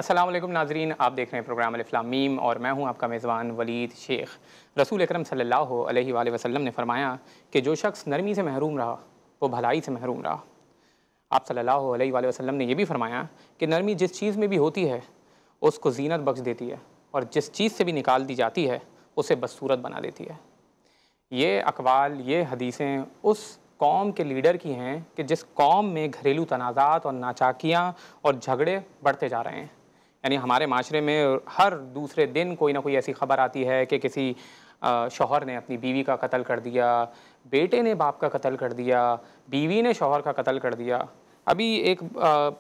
السلام علیکم ناظرین، آپ دیکھ رہے ہیں پروگرام الف لام میم اور میں ہوں آپ کا میزبان ولید شیخ۔ رسول اکرم صلی اللہ علیہ وآلہ وسلم نے فرمایا کہ جو شخص نرمی سے محروم رہا وہ بھلائی سے محروم رہا۔ آپ صلی اللہ علیہ وآلہ وسلم نے یہ بھی فرمایا کہ نرمی جس چیز میں بھی ہوتی ہے اس کو زینت بخش دیتی ہے، اور جس چیز سے بھی نکال دی جاتی ہے اسے بدصورت بنا دیتی ہے۔ یہ اقوال، یہ حدیثیں اس قوم کے لیڈر کی ہیں کہ جس قوم میں گھریلو تنازعات اور ناچاکیاں اور جھگڑے بڑھتے جا رہے ہیں۔ یعنی ہمارے معاشرے میں ہر دوسرے دن کوئی نہ کوئی ایسی خبر آتی ہے کہ کسی شوہر نے اپنی بیوی کا قتل کر دیا، بیٹے نے باپ کا قتل کر دیا، بیوی نے شوہر کا قتل کر دیا۔ ابھی ایک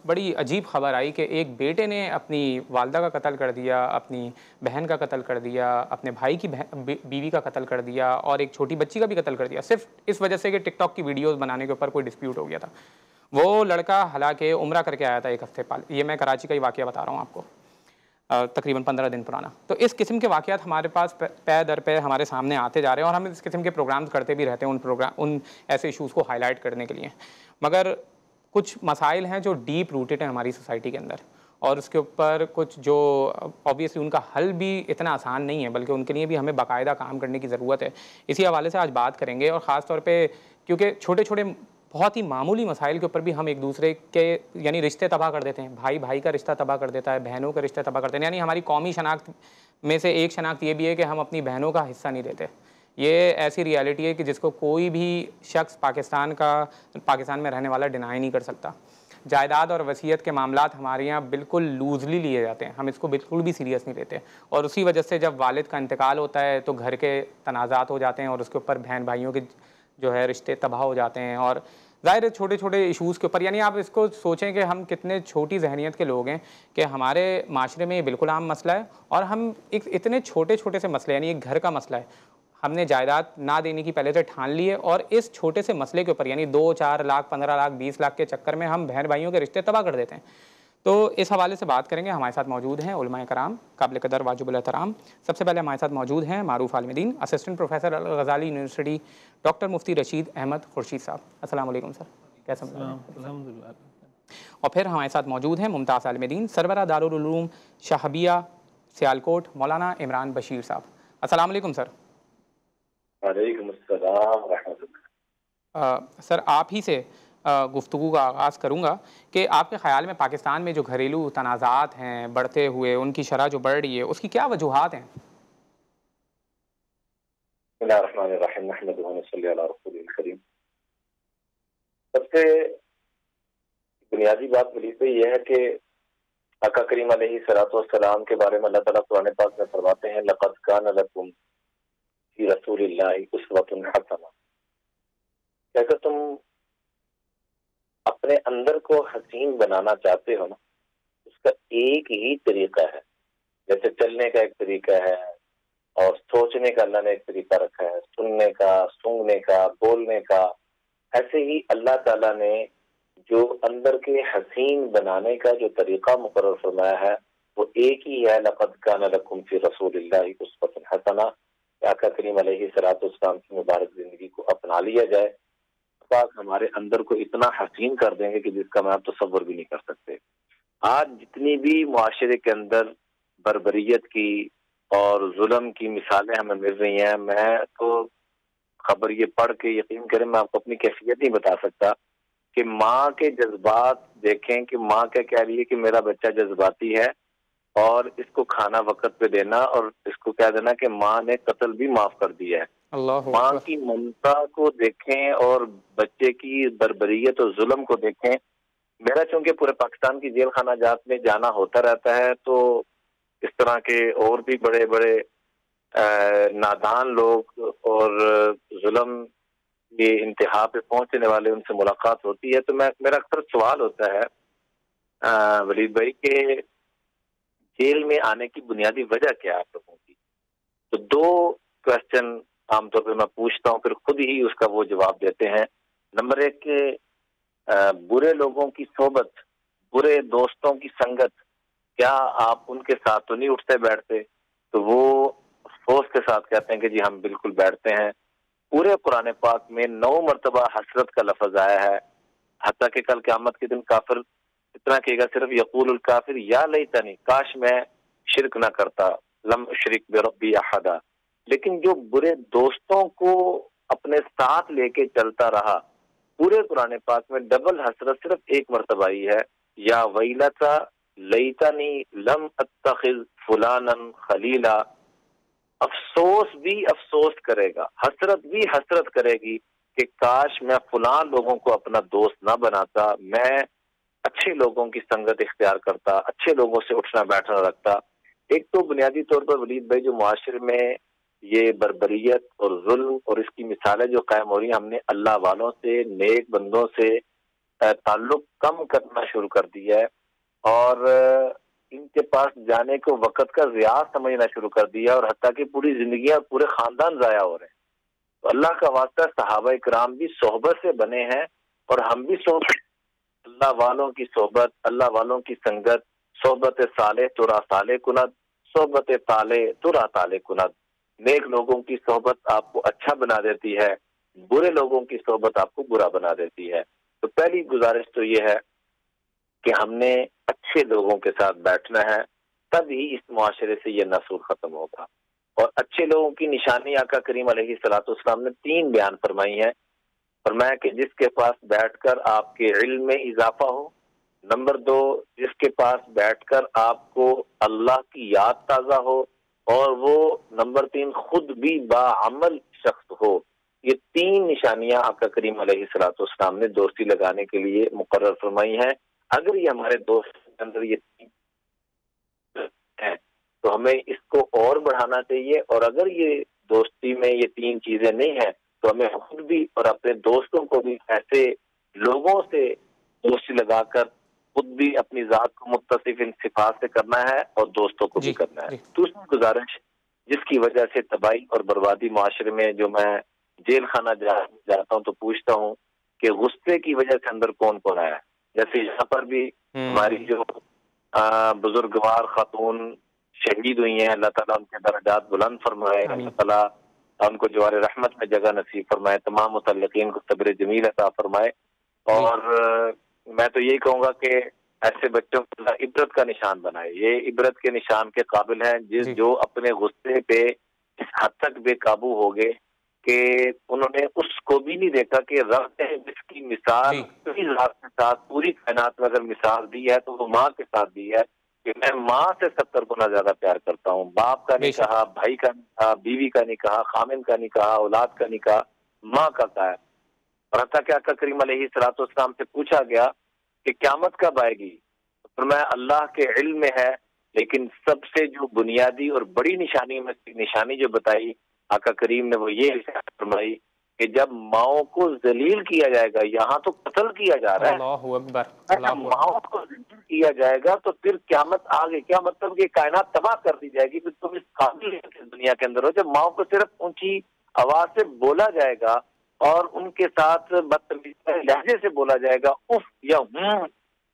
بڑی عجیب خبر آئی کہ ایک بیٹے نے اپنی والدہ کا قتل کر دیا، اپنی بہن کا قتل کر دیا، اپنے بھائی کی بیوی کا قتل کر دیا، اور ایک چھوٹی بچی کا بھی قتل کر دیا، صرف اس وجہ سے کہ ٹک ٹاک کی ویڈیوز بنانے کے اوپر کوئی ڈسپیوٹ ہو گیا تھا۔ وہ لڑکا حالانکہ عمرہ کر کے آیا تھا ایک ہفتے پہلے، یہ میں کراچی کا ہی واقعہ بتا رہا ہوں آپ کو، تقریباً 15 دن پرانا۔ تو اس قسم کے واقعات ہمارے پاس پے در پے ہمارے سامنے آتے جا رہے ہیں، اور ہم اس قسم کے پروگرامز کرتے بھی رہتے ہیں ان ایسے ایشوز کو ہائی لائٹ کرنے کے لیے۔ مگر کچھ مسائل ہیں جو ڈیپ روٹڈ ہیں ہماری سوسائٹی کے اندر، اور اس کے اوپر کچھ جو آبویسلی ان کا حل بھی اتنا آسان نہیں ہے، بلکہ ان کے لیے بھی ہمیں باقاعدہ کام کرنے کی ضرورت ہے۔ اسی حوالے سے آج بات کریں گے، اور خاص طور پہ کیونکہ چھوٹے چھوٹے بہت ہی معمولی مسائل کے اوپر بھی ہم ایک دوسرے کے یعنی رشتے تباہ کر دیتے ہیں، بھائی بھائی کا رشتہ تباہ کر دیتا ہے، بہنوں کا رشتہ تباہ کرتے ہیں۔ یعنی ہماری قومی شناخت میں سے ایک شناخت یہ بھی ہے کہ ہم اپنی بہنوں کا حصہ نہیں دیتے۔ یہ ایسی ریالٹی ہے کہ جس کو کوئی بھی شخص پاکستان میں رہنے والا ڈینائی نہیں کر سکتا۔ جائیداد اور وصیت کے معاملات ہمارے یہاں بالکل لوزلی لیے جاتے ہیں، ہم اس کو بالکل بھی سیریس نہیں لیتے، اور اسی وجہ سے جب والد کا انتقال ہوتا ہے تو گھر کے تنازعات ہو جاتے ہیں، اور اس کے اوپر بہن بھائیوں کے جو ہے رشتے تباہ ہو جاتے ہیں۔ اور ظاہر ہے چھوٹے چھوٹے ایشوز کے اوپر، یعنی آپ اس کو سوچیں کہ ہم کتنے چھوٹی ذہنیت کے لوگ ہیں کہ ہمارے معاشرے میں یہ بالکل عام مسئلہ ہے، اور ہم ایک اتنے چھوٹے چھوٹے سے مسئلے، یعنی ایک گھر کا مسئلہ ہے، ہم نے جائیداد نہ دینے کی پہلے سے ٹھان لی ہے، اور اس چھوٹے سے مسئلے کے اوپر یعنی 2 4 لاکھ 15 لاکھ 20 لاکھ کے چکر میں ہم بہن بھائیوں کے رشتے تباہ کر دیتے ہیں۔ تو اس حوالے سے بات کریں گے۔ ہمارے ساتھ موجود ہیں علماء کرام قابل قدر واجب الاحترام۔ سب سے پہلے ہمارے ساتھ موجود ہیں معروف عالم دین، اسسٹنٹ پروفیسر الغزالی یونیورسٹی، ڈاکٹر مفتی رشید احمد خورشید صاحب۔ السلام علیکم سر، کیسا الحمدللہ۔ اور پھر ہمارے ساتھ موجود ہیں ممتاز عالم دین، سربراہ دارالعلوم شہابیہ سیالکوٹ، مولانا عمران بشیر صاحب۔ السلام علیکم سر۔ وعلیکم السلام ورحمۃ اللہ۔ سر آپ ہی سے گفتگو کا آغاز کروں گا کہ آپ کے خیال میں پاکستان میں جو گھریلو تنازعات ہیں بڑھتے ہوئے، ان کی شرح جو بڑھ رہی ہے، اس کی کیا وجوہات ہیں؟ بسم اللہ الرحمن الرحیم، نحمدہ و نصلی علی رسولہ الکریم۔ سب سے بنیادی بات ولید بھائی یہ ہے کہ آقا کریم علیہ الصلوۃ والسلام کے بارے میں اللہ تعالیٰ قرآن پاک میں فرماتے ہیں لقد کان لکم فی رسول اللہ اسوۃ حسنہ، کہ اگر تم اپنے اندر کو حسین بنانا چاہتے ہو نا، اس کا ایک ہی طریقہ ہے، جیسے چلنے کا ایک طریقہ ہے، اور سوچنے کا اللہ نے ایک طریقہ رکھا ہے، سننے کا، سونگنے کا، بولنے کا، ایسے ہی اللہ تعالیٰ نے جو اندر کے حسین بنانے کا جو طریقہ مقرر فرمایا ہے وہ ایک ہی ہے، لقد کان لکم فی رسول اللہ اسوۃ حسنہ، کہ آقا کریم علیہ الصلوۃ والسلام کی مبارک زندگی کو اپنا لیا جائے۔ پاک ہمارے اندر کو اتنا حسین کر دیں گے کہ جس کا میں آپ تصور بھی نہیں کر سکتے۔ آج جتنی بھی معاشرے کے اندر بربریت کی اور ظلم کی مثالیں ہمیں مل رہی ہیں، میں تو خبر یہ پڑھ کے یقین کریں میں آپ کو اپنی کیفیت نہیں بتا سکتا کہ ماں کے جذبات دیکھیں کہ ماں کیا کہہ رہی ہے کہ میرا بچہ جذباتی ہے اور اس کو کھانا وقت پہ دینا، اور اس کو کہہ دینا کہ ماں نے قتل بھی معاف کر دیا ہے۔ اللہ ماں اکبر۔ کی ممتا کو دیکھیں اور بچے کی بربریت اور ظلم کو دیکھیں۔ میرا چونکہ پورے پاکستان کی جیل خانہ جات میں جانا ہوتا رہتا ہے، تو اس طرح کے اور بھی بڑے بڑے نادان لوگ اور ظلم یہ انتہا پہ پہنچنے والے ان سے ملاقات ہوتی ہے، تو میرا اکثر سوال ہوتا ہے ولید بھائی کہ جیل میں آنے کی بنیادی وجہ کیا ہے آپ لوگوں کی؟ تو 2 کوشچن عام طور پہ میں پوچھتا ہوں، پھر خود ہی اس کا وہ جواب دیتے ہیں۔ نمبر 1 کہ برے لوگوں کی صحبت، برے دوستوں کی سنگت، کیا آپ ان کے ساتھ تو نہیں اٹھتے بیٹھتے؟ تو وہ افسوس کے ساتھ کہتے ہیں کہ جی ہم بالکل بیٹھتے ہیں۔ پورے قرآن پاک میں 9 مرتبہ حسرت کا لفظ آیا ہے، حتیٰ کہ کل قیامت کے دن کافر اتنا کہے گا صرف یقول الکافر یا لیتنی، کاش میں شرک نہ کرتا، لم اشرک بربی احدا. لیکن جو برے دوستوں کو اپنے ساتھ لے کے چلتا رہا، پورے قرآن پاک میں ڈبل حسرت صرف ایک مرتبہ آئی ہے، یا ویلتا لیتنی لم اتخذ فلانا خلیلا. افسوس بھی افسوس کرے گا، حسرت بھی حسرت کرے گی کہ کاش میں فلاں لوگوں کو اپنا دوست نہ بناتا، میں اچھے لوگوں کی سنگت اختیار کرتا، اچھے لوگوں سے اٹھنا بیٹھنا رکھتا. ایک تو بنیادی طور پر ولید بھائی جو معاشرے میں یہ بربریت اور ظلم اور اس کی مثالیں جو قائم ہو رہی ہیں، ہم نے اللہ والوں سے، نیک بندوں سے تعلق کم کرنا شروع کر دیا ہے، اور ان کے پاس جانے کو وقت کا ضیاع سمجھنا شروع کر دیا، اور حتیٰ کہ پوری زندگیاں پورے خاندان ضائع ہو رہے ہیں. تو اللہ کا واسطہ صحابہ کرام بھی صحبت سے بنے ہیں، اور ہم بھی صحبت، اللہ والوں کی صحبت، اللہ والوں کی سنگت، صحبت صالح ترا صالح کند، صحبت طالح ترا طالح کند. نیک لوگوں کی صحبت آپ کو اچھا بنا دیتی ہے، برے لوگوں کی صحبت آپ کو برا بنا دیتی ہے. تو پہلی گزارش تو یہ ہے کہ ہم نے اچھے لوگوں کے ساتھ بیٹھنا ہے، تبھی اس معاشرے سے یہ نسل ختم ہوگا. اور اچھے لوگوں کی نشانی آقا کریم علیہ الصلوۃ والسلام نے 3 بیان فرمائی ہیں. فرمایا کہ جس کے پاس بیٹھ کر آپ کے علم میں اضافہ ہو، نمبر 2 جس کے پاس بیٹھ کر آپ کو اللہ کی یاد تازہ ہو، اور وہ نمبر 3 خود بھی باعمل شخص ہو. یہ 3 نشانیاں آقا کریم علیہ الصلوۃ والسلام نے دوستی لگانے کے لیے مقرر فرمائی ہیں. اگر یہ ہمارے دوست کے اندر یہ 3 ہیں تو ہمیں اس کو اور بڑھانا چاہیے، اور اگر یہ دوستی میں یہ 3 چیزیں نہیں ہیں تو ہمیں خود بھی اور اپنے دوستوں کو بھی ایسے لوگوں سے دوستی لگا کر خود بھی اپنی ذات کو متصف ان صفات سے کرنا ہے اور دوستوں کو بھی کرنا ہے. دوسری گزارش جس کی وجہ سے تباہی اور بربادی معاشرے میں، جو میں جیل خانہ جاتا ہوں تو پوچھتا ہوں کہ غصے کی وجہ سے اندر کون کون آیا ہے. جیسے یہاں پر بھی ہماری جو بزرگوار خاتون شہید ہوئی ہیں، اللہ تعالیٰ ان کے درجات بلند فرمائے، اللہ تعالیٰ ان کو جوار رحمت میں جگہ نصیب فرمائے، تمام متعلقین کو صبر جمیل عطا فرمائے. اور میں تو یہی کہوں گا کہ ایسے بچوں کو اللہ عبرت کا نشان بنائے. یہ عبرت کے نشان کے قابل ہیں جو اپنے غصے پہ اس حد تک بے قابو ہو گئے کہ انہوں نے اس کو بھی نہیں دیکھا کہ رب نے جس کی مثال پوری ذات کے ساتھ پوری کائنات میں اگر مثال دی ہے تو وہ ماں کے ساتھ دی ہے کہ میں ماں سے 70 گنا زیادہ پیار کرتا ہوں. باپ کا نہیں کہا، بھائی کا نہیں کہا، بیوی کا نہیں کہا، خامن کا نہیں کہا، اولاد کا نہیں کہا، ماں کا کہا ہے. اور حتیٰ کہ آقا کریم علیہ الصلوۃ والسلام سے پوچھا گیا کہ قیامت کب آئے گی؟ فرمایا اللہ کے علم میں ہے، لیکن سب سے جو بنیادی اور بڑی نشانی جو بتائی آقا کریم نے وہ یہ فرمائی کہ جب ماؤں کو ذلیل کیا جائے گا، یہاں تو قتل کیا جا رہا ہے، اللہ اکبر، جب ماؤں کو ذلیل کیا جائے گا تو پھر قیامت آگے، کیا مطلب کہ کائنات تباہ کر دی جائے گی. پھر تم اس قابل دنیا کے اندر ہو جب ماؤں کو صرف اونچی آواز سے بولا جائے گا اور ان کے ساتھ بدتمیزی لہجے سے بولا جائے گا، اف یا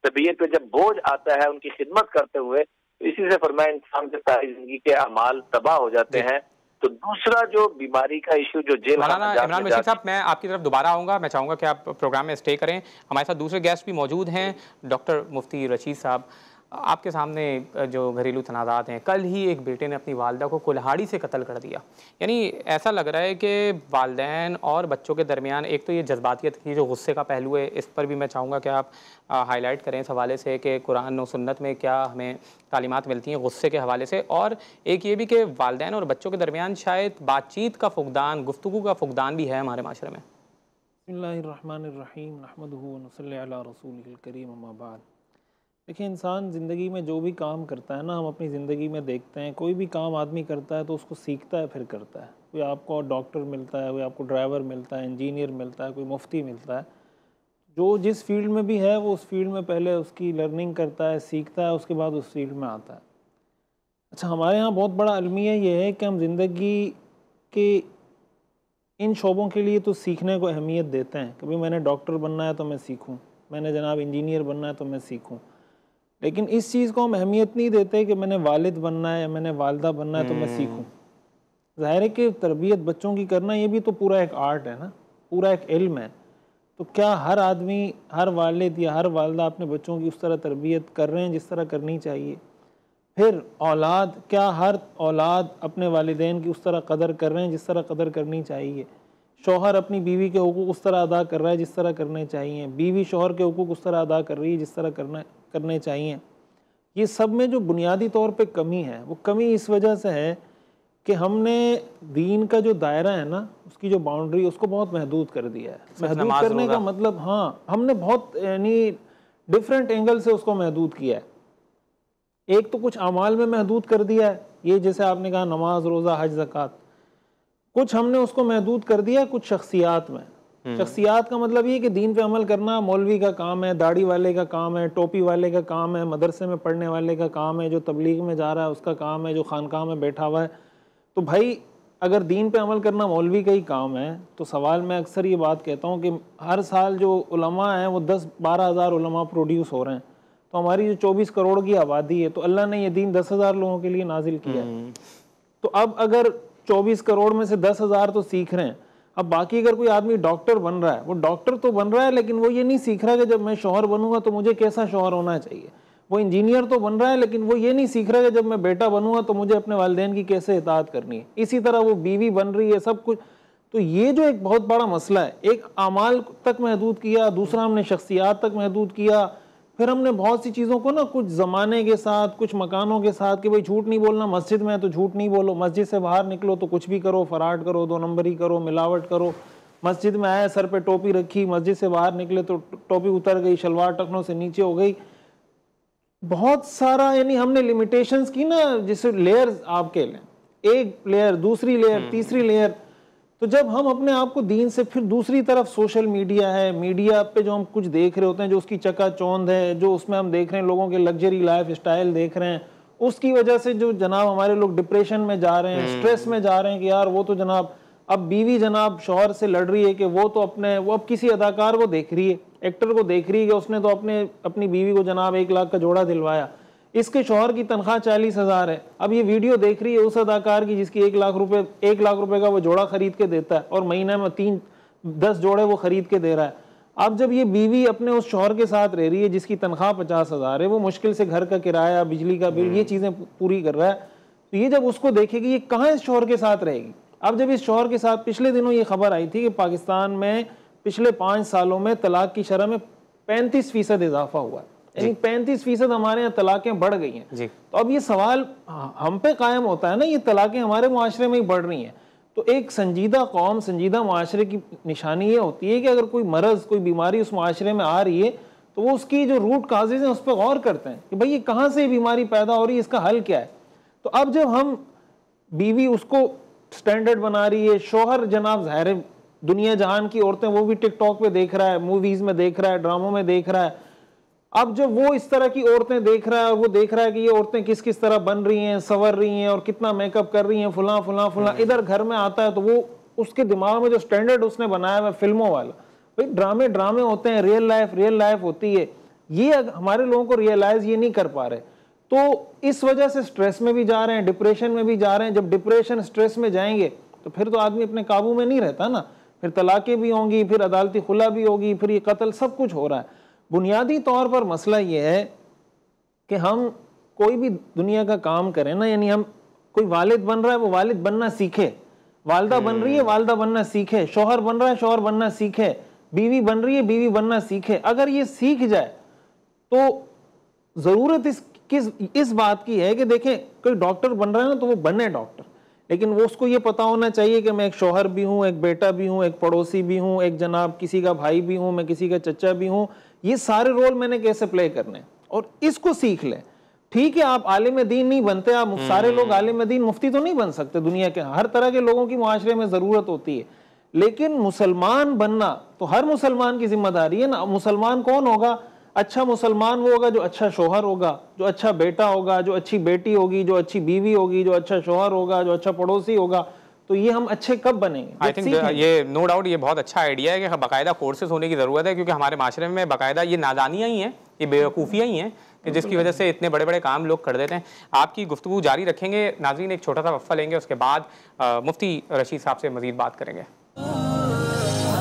طبیعت پہ جب بوجھ آتا ہے ان کی خدمت کرتے ہوئے، تو اسی سے فرمایا انسان کے ساری زندگی کے اعمال تباہ ہو جاتے ہیں. تو دوسرا جو بیماری کا ایشو جو جیل مولانا عمران بشیر صاحب، میں آپ کی طرف دوبارہ آؤں گا. میں چاہوں گا کہ آپ پروگرام میں اسٹے کریں. ہمارے ساتھ دوسرے گیسٹ بھی موجود ہیں، ڈاکٹر مفتی رشید صاحب. آپ کے سامنے جو گھریلو تنازعات ہیں، کل ہی ایک بیٹے نے اپنی والدہ کو کلہاڑی سے قتل کر دیا. یعنی ایسا لگ رہا ہے کہ والدین اور بچوں کے درمیان ایک تو یہ جذباتیت کی جو غصے کا پہلو ہے، اس پر بھی میں چاہوں گا کہ آپ ہائی لائٹ کریں اس حوالے سے کہ قرآن و سنت میں کیا ہمیں تعلیمات ملتی ہیں غصے کے حوالے سے. اور ایک یہ بھی کہ والدین اور بچوں کے درمیان شاید بات چیت کا فقدان، گفتگو کا فقدان بھی ہے ہمارے معاشرے میں. بسم اللہ الرحمن الرحیم، نحمدہ ونصلی علی رسولہ الکریم، اما بعد. دیکھیں، انسان زندگی میں جو بھی کام کرتا ہے نا، ہم اپنی زندگی میں دیکھتے ہیں کوئی بھی کام آدمی کرتا ہے تو اس کو سیکھتا ہے پھر کرتا ہے. کوئی آپ کو ڈاکٹر ملتا ہے، کوئی آپ کو ڈرائیور ملتا ہے، انجینئر ملتا ہے، کوئی مفتی ملتا ہے. جو جس فیلڈ میں بھی ہے وہ اس فیلڈ میں پہلے اس کی لرننگ کرتا ہے، سیکھتا ہے، اس کے بعد اس فیلڈ میں آتا ہے. اچھا، ہمارے ہاں بہت بڑا المیہ یہ ہے کہ ہم زندگی کے ان شعبوں کے لیے تو سیکھنے کو اہمیت دیتے ہیں کہ بھئی میں نے ڈاکٹر بننا ہے تو میں سیکھوں، میں نے جناب انجینئر بننا ہے تو میں سیکھوں. لیکن اس چیز کو ہم اہمیت نہیں دیتے کہ میں نے والد بننا ہے یا میں نے والدہ بننا ہے تو میں سیکھوں. ظاہر ہے کہ تربیت بچوں کی کرنا یہ بھی تو پورا ایک آرٹ ہے نا، پورا ایک علم ہے. تو کیا ہر آدمی، ہر والد یا ہر والدہ اپنے بچوں کی اس طرح تربیت کر رہے ہیں جس طرح کرنی چاہیے؟ پھر اولاد، کیا ہر اولاد اپنے والدین کی اس طرح قدر کر رہے ہیں جس طرح قدر کرنی چاہیے؟ شوہر اپنی بیوی کے حقوق اس طرح ادا کر رہا ہے جس طرح کرنے چاہیے؟ بیوی شوہر کے حقوق اس طرح ادا کر رہی ہے جس طرح کرنے چاہیے؟ یہ سب میں جو بنیادی طور پہ کمی ہے، وہ کمی اس وجہ سے ہے کہ ہم نے دین کا جو دائرہ ہے نا، اس کی جو باؤنڈری، اس کو بہت محدود کر دیا ہے۔ محدود کرنے کا مطلب، ہاں، ہم نے بہت یعنی ڈیفرنٹ اینگل سے اس کو محدود کیا ہے۔ ایک تو کچھ اعمال میں محدود کر دیا ہے، یہ جیسے آپ نے کہا نماز، روزہ، حج، زکوٰۃ۔ کچھ ہم نے اس کو محدود کر دیا کچھ شخصیات میں۔ شخصیات کا مطلب یہ کہ دین پہ عمل کرنا مولوی کا کام ہے، داڑھی والے کا کام ہے، ٹوپی والے کا کام ہے، مدرسے میں پڑھنے والے کا کام ہے، جو تبلیغ میں جا رہا ہے اس کا کام ہے، جو خانقاہ میں بیٹھا ہوا ہے۔ تو بھائی اگر دین پہ عمل کرنا مولوی کا ہی کام ہے تو سوال میں اکثر یہ بات کہتا ہوں کہ ہر سال جو علماء ہیں وہ 10-12 ہزار علماء پروڈیوس ہو رہے ہیں، تو ہماری جو 24 کروڑ کی آبادی ہے، تو اللہ نے یہ دین 10,000 لوگوں کے لیے نازل کیا ہے۔ تو اب اگر 24 کروڑ میں سے 10,000 تو سیکھ رہے ہیں، اب باقی اگر کوئی آدمی ڈاکٹر بن رہا ہے، وہ ڈاکٹر تو بن رہا ہے لیکن وہ یہ نہیں سیکھ رہا کہ جب میں شوہر بنوں گا تو مجھے کیسا شوہر ہونا چاہیے۔ وہ انجینئر تو بن رہا ہے لیکن وہ یہ نہیں سیکھ رہا کہ جب میں بیٹا بنوں گا تو مجھے اپنے والدین کی کیسے اطاعت کرنی ہے۔ اسی طرح وہ بیوی بن رہی ہے، سب کچھ۔ تو یہ جو ایک بہت بڑا مسئلہ ہے، ایک اعمال تک محدود کیا، دوسرا ہم نے شخصیات تک محدود کیا، پھر ہم نے بہت سی چیزوں کو نا کچھ زمانے کے ساتھ، کچھ مکانوں کے ساتھ، کہ بھئی جھوٹ نہیں بولنا، مسجد میں ہے تو جھوٹ نہیں بولو، مسجد سے باہر نکلو تو کچھ بھی کرو، فراڈ کرو، 2 نمبری کرو، ملاوٹ کرو۔ مسجد میں آئے، سر پہ ٹوپی رکھی، مسجد سے باہر نکلے تو ٹوپی اتر گئی، شلوار ٹخنوں سے نیچے ہو گئی۔ بہت سارا یعنی ہم نے لمیٹیشنز کی نا، جسے لیئرز آپ کے لیں، ایک لیئر، دوسری لیئر، تیسری لیئر۔ تو جب ہم اپنے آپ کو دین سے، پھر دوسری طرف سوشل میڈیا ہے، میڈیا پہ جو ہم کچھ دیکھ رہے ہوتے ہیں، جو اس کی چکا چوند ہے، جو اس میں ہم دیکھ رہے ہیں لوگوں کے لگژری لائف اسٹائل دیکھ رہے ہیں، اس کی وجہ سے جو جناب ہمارے لوگ ڈپریشن میں جا رہے ہیں، سٹریس میں جا رہے ہیں کہ یار وہ تو جناب اب بیوی جناب شوہر سے لڑ رہی ہے کہ وہ اب کسی اداکار کو دیکھ رہی ہے، ایکٹر کو دیکھ رہی ہے کہ اس نے تو اپنی بیوی کو جناب 1 لاکھ کا جوڑا دلوایا، اس کے شوہر کی تنخواہ 40,000 ہے، اب یہ ویڈیو دیکھ رہی ہے اس اداکار کی جس کی 1 لاکھ روپے کا وہ جوڑا خرید کے دیتا ہے اور مہینے میں 10 جوڑے وہ خرید کے دے رہا ہے۔ اب جب یہ بیوی اپنے اس شوہر کے ساتھ رہ رہی ہے جس کی تنخواہ 50,000 ہے، وہ مشکل سے گھر کا کرایہ، بجلی کا بل، یہ چیزیں پوری کر رہا ہے، تو یہ جب اس کو دیکھے گی یہ کہاں اس شوہر کے ساتھ رہے گی؟ اب جب اس شوہر کے ساتھ، پچھلے دنوں یہ خبر آئی تھی کہ پاکستان میں پچھلے 5 سالوں میں طلاق کی شرح میں 35% اضافہ ہوا ہے، یعنی 35% ہمارے یہاں طلاقیں بڑھ گئی ہیں۔ تو اب یہ سوال ہم پہ قائم ہوتا ہے نا، یہ طلاقیں ہمارے معاشرے میں ہی بڑھ رہی ہیں۔ تو ایک سنجیدہ قوم، سنجیدہ معاشرے کی نشانی یہ ہوتی ہے کہ اگر کوئی مرض، کوئی بیماری اس معاشرے میں آ رہی ہے تو وہ اس کی جو روٹ کازز ہیں اس پہ غور کرتے ہیں کہ بھئی یہ کہاں سے بیماری پیدا ہو رہی ہے، اس کا حل کیا ہے۔ تو اب جب ہم بیوی اس کو سٹینڈرڈ بنا رہی ہے، شوہر جناب ظاہر ہے دنیا جہان کی عورتیں وہ بھی ٹک ٹاک پہ دیکھ رہا ہے، موویز میں دیکھ رہا ہے، ڈراموں میں دیکھ رہا ہے، اب جب وہ اس طرح کی عورتیں دیکھ رہا ہے اور وہ دیکھ رہا ہے کہ یہ عورتیں کس طرح بن رہی ہیں، سنور رہی ہیں اور کتنا میک اپ کر رہی ہیں، فلاں فلاں فلاں، ادھر گھر میں آتا ہے تو وہ اس کے دماغ میں جو سٹینڈرڈ اس نے بنایا ہے فلموں والا، بھئی ڈرامے ہوتے ہیں، ریئل لائف ہوتی ہے، یہ ہمارے لوگوں کو ریئلائز یہ نہیں کر پا رہے، تو اس وجہ سے سٹریس میں بھی جا رہے ہیں، ڈپریشن میں بھی جا رہے ہیں۔ جب ڈپریشن سٹریس میں جائیں گے تو پھر تو آدمی اپنے قابو میں نہیں رہتا نا، پھر طلاقیں بھی ہوں گی، پھر عدالتی خلا بھی ہوگی، پھر یہ قتل، سب کچھ ہو رہا ہے۔ بنیادی طور پر مسئلہ یہ ہے کہ ہم کوئی بھی دنیا کا کام کریں نا، یعنی ہم کوئی والد بن رہا ہے وہ والد بننا سیکھے، والدہ بن رہی ہے والدہ بننا سیکھے، شوہر بن رہا ہے شوہر بننا سیکھے، بیوی بن رہی ہے بیوی بننا سیکھے۔ اگر یہ سیکھ جائے تو ضرورت اس بات کی ہے کہ دیکھیں کوئی ڈاکٹر بن رہا ہے نا تو وہ بنے ڈاکٹر، لیکن وہ اس کو یہ پتا ہونا چاہیے کہ میں ایک شوہر بھی ہوں، ایک بیٹا بھی ہوں، ایک پڑوسی بھی ہوں، ایک جناب کسی کا بھائی بھی ہوں، میں کسی کا چچا بھی ہوں، یہ سارے رول میں نے کیسے پلے کرنے، اور اس کو سیکھ لیں۔ ٹھیک ہے آپ عالم دین نہیں بنتے، آپ سارے لوگ عالم دین مفتی تو نہیں بن سکتے، دنیا کے ہر طرح کے لوگوں کی معاشرے میں ضرورت ہوتی ہے، لیکن مسلمان بننا تو ہر مسلمان کی ذمہ داری ہے نا۔ مسلمان کون ہوگا؟ اچھا مسلمان وہ ہوگا جو اچھا شوہر ہوگا، جو اچھا بیٹا ہوگا، جو اچھی بیٹی ہوگی، جو اچھی بیوی ہوگی، جو اچھا شوہر ہوگا، جو اچھا پڑوسی ہوگا۔ تو یہ ہم اچھے کب بنیں گے؟ آئی تھنک یہ نو ڈاؤٹ یہ بہت اچھا آئیڈیا ہے کہ باقاعدہ کورسز ہونے کی ضرورت ہے، کیونکہ ہمارے معاشرے میں باقاعدہ یہ نادانیاں ہی ہیں، یہ بیوقوفیاں ہی ہیں کہ جس کی وجہ سے اتنے بڑے بڑے کام لوگ کر دیتے ہیں۔ آپ کی گفتگو جاری رکھیں گے ناظرین، ایک چھوٹا سا وقفہ لیں گے، اس کے بعد مفتی رشید صاحب سے مزید بات کریں گے۔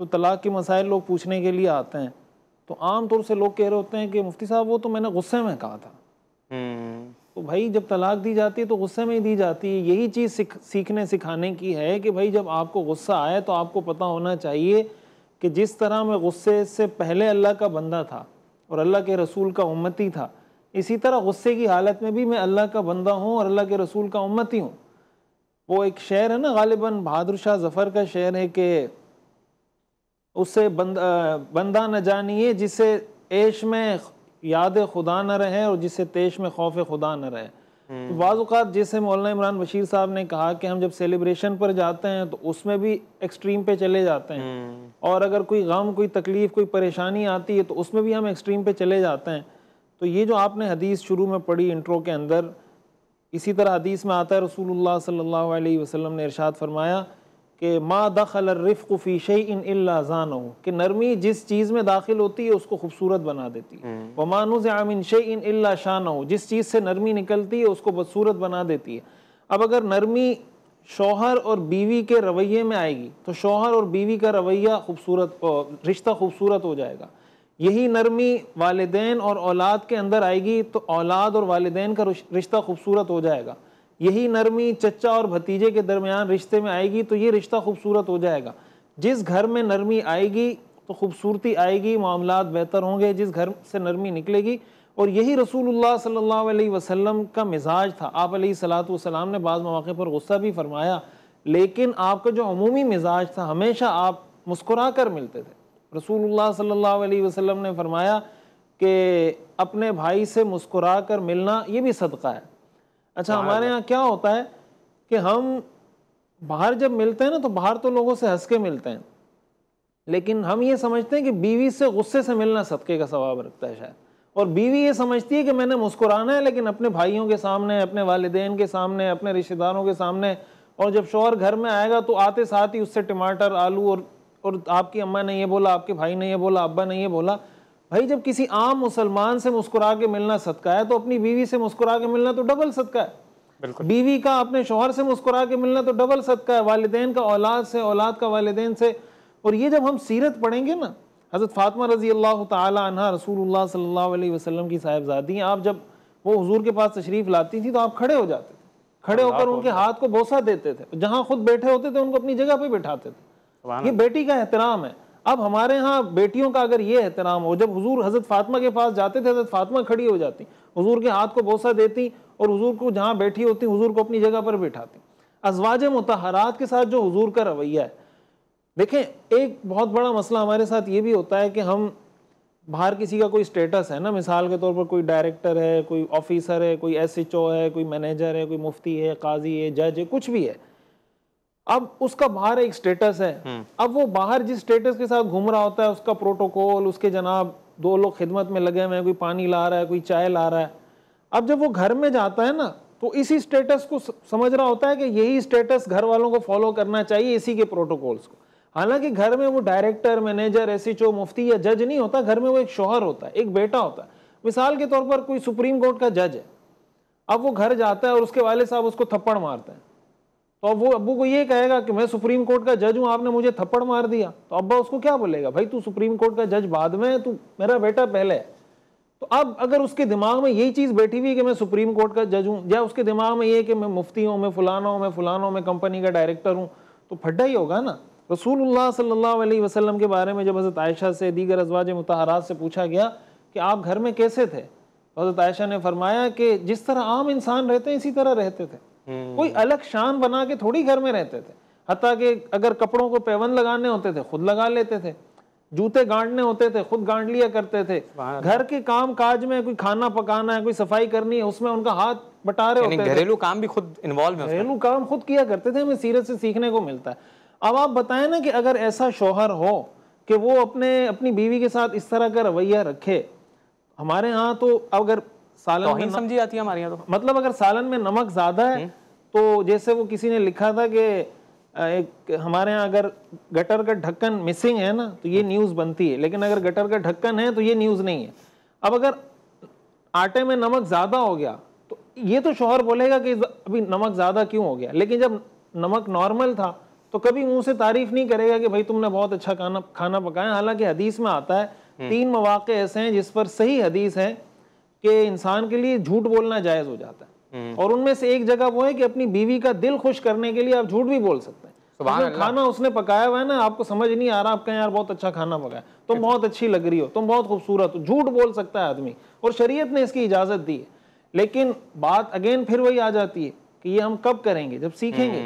تو طلاق کے مسائل لوگ پوچھنے کے لیے آتے ہیں، تو عام طور سے لوگ کہہ رہے ہوتے ہیں کہ مفتی صاحب وہ تو میں نے غصے میں کہا تھا۔ تو بھائی جب طلاق دی جاتی ہے تو غصے میں ہی دی جاتی ہے۔ یہی چیز سیکھنے سکھانے کی ہے کہ بھائی جب آپ کو غصہ آئے تو آپ کو پتہ ہونا چاہیے کہ جس طرح میں غصے سے پہلے اللہ کا بندہ تھا اور اللہ کے رسول کا امتی تھا، اسی طرح غصے کی حالت میں بھی میں اللہ کا بندہ ہوں اور اللہ کے رسول کا امتی ہوں۔ وہ ایک شعر ہے نا، غالباً بہادر شاہ ظفر کا شعر ہے کہ اس سے بندہ نہ جانیے جسے عیش میں یاد خدا نہ رہے اور جسے تیش میں خوف خدا نہ رہے۔ تو بعض اوقات جیسے مولانا عمران بشیر صاحب نے کہا کہ ہم جب سیلیبریشن پر جاتے ہیں تو اس میں بھی ایکسٹریم پہ چلے جاتے ہیں، اور اگر کوئی غم، کوئی تکلیف، کوئی پریشانی آتی ہے تو اس میں بھی ہم ایکسٹریم پہ چلے جاتے ہیں۔ تو یہ جو آپ نے حدیث شروع میں پڑھی انٹرو کے اندر، اسی طرح حدیث میں آتا ہے رسول اللہ صلی اللہ علیہ وسلم نے ارشاد فرمایا کہ ما دخل الرفق فی شیء الا زانہ، کہ نرمی جس چیز میں داخل ہوتی ہے اس کو خوبصورت بنا دیتی ہے۔ وما نزع من شیء الا شانہ، جس چیز سے نرمی نکلتی ہے اس کو بدصورت بنا دیتی ہے۔ اب اگر نرمی شوہر اور بیوی کے رویے میں آئے گی تو شوہر اور بیوی کا رویہ خوبصورت، رشتہ خوبصورت ہو جائے گا۔ یہی نرمی والدین اور اولاد کے اندر آئے گی تو اولاد اور والدین کا رشتہ خوبصورت ہو جائے گا۔ یہی نرمی چچا اور بھتیجے کے درمیان رشتے میں آئے گی تو یہ رشتہ خوبصورت ہو جائے گا۔ جس گھر میں نرمی آئے گی تو خوبصورتی آئے گی، معاملات بہتر ہوں گے، جس گھر سے نرمی نکلے گی۔ اور یہی رسول اللہ صلی اللہ علیہ وسلم کا مزاج تھا۔ آپ علیہ الصلوۃ والسلام نے بعض مواقع پر غصہ بھی فرمایا، لیکن آپ کا جو عمومی مزاج تھا ہمیشہ آپ مسکرا کر ملتے تھے۔ رسول اللہ صلی اللہ علیہ وسلم نے فرمایا کہ اپنے بھائی سے مسکرا کر ملنا یہ بھی صدقہ ہے۔ اچھا، ہمارے یہاں کیا ہوتا ہے کہ ہم باہر جب ملتے ہیں نا تو باہر تو لوگوں سے ہنس کے ملتے ہیں، لیکن ہم یہ سمجھتے ہیں کہ بیوی سے غصے سے ملنا صدقے کا ثواب رکھتا ہے شاید، اور بیوی یہ سمجھتی ہے کہ میں نے مسکرانا ہے لیکن اپنے بھائیوں کے سامنے، اپنے والدین کے سامنے، اپنے رشتہ داروں کے سامنے۔ اور جب شوہر گھر میں آئے گا تو آتے ساتھ ہی اس سے ٹماٹر، آلو اور آپ کی اماں نے یہ بولا، آپ کے بھائی نے یہ بولا، ابا نے یہ بولا۔ بھائی جب کسی عام مسلمان سے مسکرا کے ملنا صدقہ ہے تو اپنی بیوی سے مسکرا کے ملنا تو ڈبل صدقہ ہے۔ بالکل، بیوی کا اپنے شوہر سے مسکرا کے ملنا تو ڈبل صدقہ ہے، والدین کا اولاد سے، اولاد کا والدین سے۔ اور یہ جب ہم سیرت پڑھیں گے نا، حضرت فاطمہ رضی اللہ تعالی عنہا رسول اللہ صلی اللہ علیہ وسلم کی صاحبزادی ہیں، آپ جب وہ حضور کے پاس تشریف لاتی تھی تو آپ کھڑے ہو جاتے تھے، کھڑے ہو کر ان کے ہاتھ کو بوسہ دیتے تھے، جہاں خود بیٹھے ہوتے تھے ان کو اپنی جگہ پہ بٹھاتے تھے۔ یہ بیٹی کا احترام ہے۔ اب ہمارے ہاں بیٹیوں کا اگر یہ احترام ہو، جب حضور حضرت فاطمہ کے پاس جاتے تھے حضرت فاطمہ کھڑی ہو جاتی، حضور کے ہاتھ کو بوسہ دیتی اور حضور کو جہاں بیٹھی ہوتی حضور کو اپنی جگہ پر بٹھاتی۔ ازواج مطہرات کے ساتھ جو حضور کا رویہ ہے، دیکھیں ایک بہت بڑا مسئلہ ہمارے ساتھ یہ بھی ہوتا ہے کہ ہم باہر کسی کا کوئی سٹیٹس ہے نا، مثال کے طور پر کوئی ڈائریکٹر ہے، کوئی آفیسر ہے، کوئی ایس ایچ او ہے، کوئی مینیجر ہے، کوئی مفتی ہے، قاضی ہے، جج ہے، کچھ بھی ہے۔ اب اس کا باہر ایک سٹیٹس ہے، اب وہ باہر جس سٹیٹس کے ساتھ گھوم رہا ہوتا ہے اس کا پروٹوکول، اس کے جناب دو لوگ خدمت میں لگے ہوئے ہیں، کوئی پانی لا رہا ہے، کوئی چائے لا رہا ہے۔ اب جب وہ گھر میں جاتا ہے نا تو اسی سٹیٹس کو سمجھ رہا ہوتا ہے کہ یہی سٹیٹس گھر والوں کو فالو کرنا چاہیے، اسی کے پروٹوکولز کو۔ حالانکہ گھر میں وہ director, manager, S H O, مفتی یا جج نہیں ہوتا، گھر میں وہ ایک شوہر ہوتا ہے، ایک بیٹا ہوتا ہے۔ مثال کے طور پر کوئی سپریم کورٹ کا جج ہے، اب وہ گھر جاتا ہے اور اس کے والد صاحب اس کو تھپڑ مارتے ہیں، تو اب وہ ابو کو یہ کہے گا کہ میں سپریم کورٹ کا جج ہوں، آپ نے مجھے تھپڑ مار دیا، تو ابا اس کو کیا بولے گا؟ بھائی تو سپریم کورٹ کا جج بعد میں ہے، تو میرا بیٹا پہلے ہے۔ تو اب اگر اس کے دماغ میں یہی چیز بیٹھی ہوئی کہ میں سپریم کورٹ کا جج ہوں، یا اس کے دماغ میں یہ کہ میں مفتی ہوں، میں فلانا ہوں، میں فلانا ہوں، میں کمپنی کا ڈائریکٹر ہوں، تو پھڈا ہی ہوگا نا۔ رسول اللہ صلی اللہ علیہ وسلم کے بارے میں جب حضرت عائشہ سے، دیگر ازواج مطہرات سے پوچھا گیا کہ آپ گھر میں کیسے تھے، تو حضرت عائشہ نے فرمایا کہ جس طرح عام انسان رہتے ہیں اسی طرح رہتے تھے، کوئی الگ شان بنا کے تھوڑی گھر میں رہتے تھے۔ حتیٰ کہ اگر کپڑوں کو پیون لگانے ہوتے تھے خود لگا لیتے تھے، جوتے گانٹنے ہوتے تھے خود گانٹ لیا کرتے تھے، گھر کے کام کاج میں کوئی کھانا پکانا ہے، کوئی صفائی کرنی ہے، اس میں ان کا ہاتھ بٹارے ہوتے تھے، گھریلو کام بھی خود انوالو ہیں، گھریلو کام خود کیا کرتے تھے۔ ہمیں سیرت سے سیکھنے کو ملتا ہے۔ اب آپ بتائیں نا کہ اگر ایسا شوہر ہو کہ وہ اپنی بیوی کے ساتھ اس طرح کا رویہ رکھے، ہمارے ہاں تو اگر سالن میں سمجھی جاتی ہے ہمارے یہاں، تو مطلب اگر سالن میں نمک زیادہ ہے تو جیسے وہ کسی نے لکھا تھا کہ ہمارے ہاں اگر گٹر کا ڈھکن مسنگ ہے نا تو یہ نیوز بنتی ہے، لیکن اگر گٹر کا ڈھکن ہے تو یہ نیوز نہیں ہے۔ اب اگر آٹے میں نمک زیادہ ہو گیا تو یہ تو شوہر بولے گا کہ ابھی نمک زیادہ کیوں ہو گیا، لیکن جب نمک نارمل تھا تو کبھی منہ سے تعریف نہیں کرے گا کہ بھائی تم نے بہت اچھا کھانا پکایا، حالانکہ حدیث میں آتا ہے 3 مواقع ایسے ہیں جس پر صحیح حدیث ہے کہ انسان کے لیے جھوٹ بولنا جائز ہو جاتا ہے، اور ان میں سے ایک جگہ وہ ہے کہ اپنی بیوی کا دل خوش کرنے کے لیے آپ جھوٹ بھی بول سکتے ہیں۔ کھانا اس نے پکایا ہوا ہے نا، آپ کو سمجھ نہیں آ رہا، آپ کہیں یار بہت اچھا کھانا پکایا، تم بہت اچھی لگ رہی ہو، تم بہت خوبصورت ہو، جھوٹ بول سکتا ہے آدمی، اور شریعت نے اس کی اجازت دی ہے۔ لیکن بات اگین پھر وہی آ جاتی ہے کہ یہ ہم کب کریں گے؟ جب سیکھیں گے،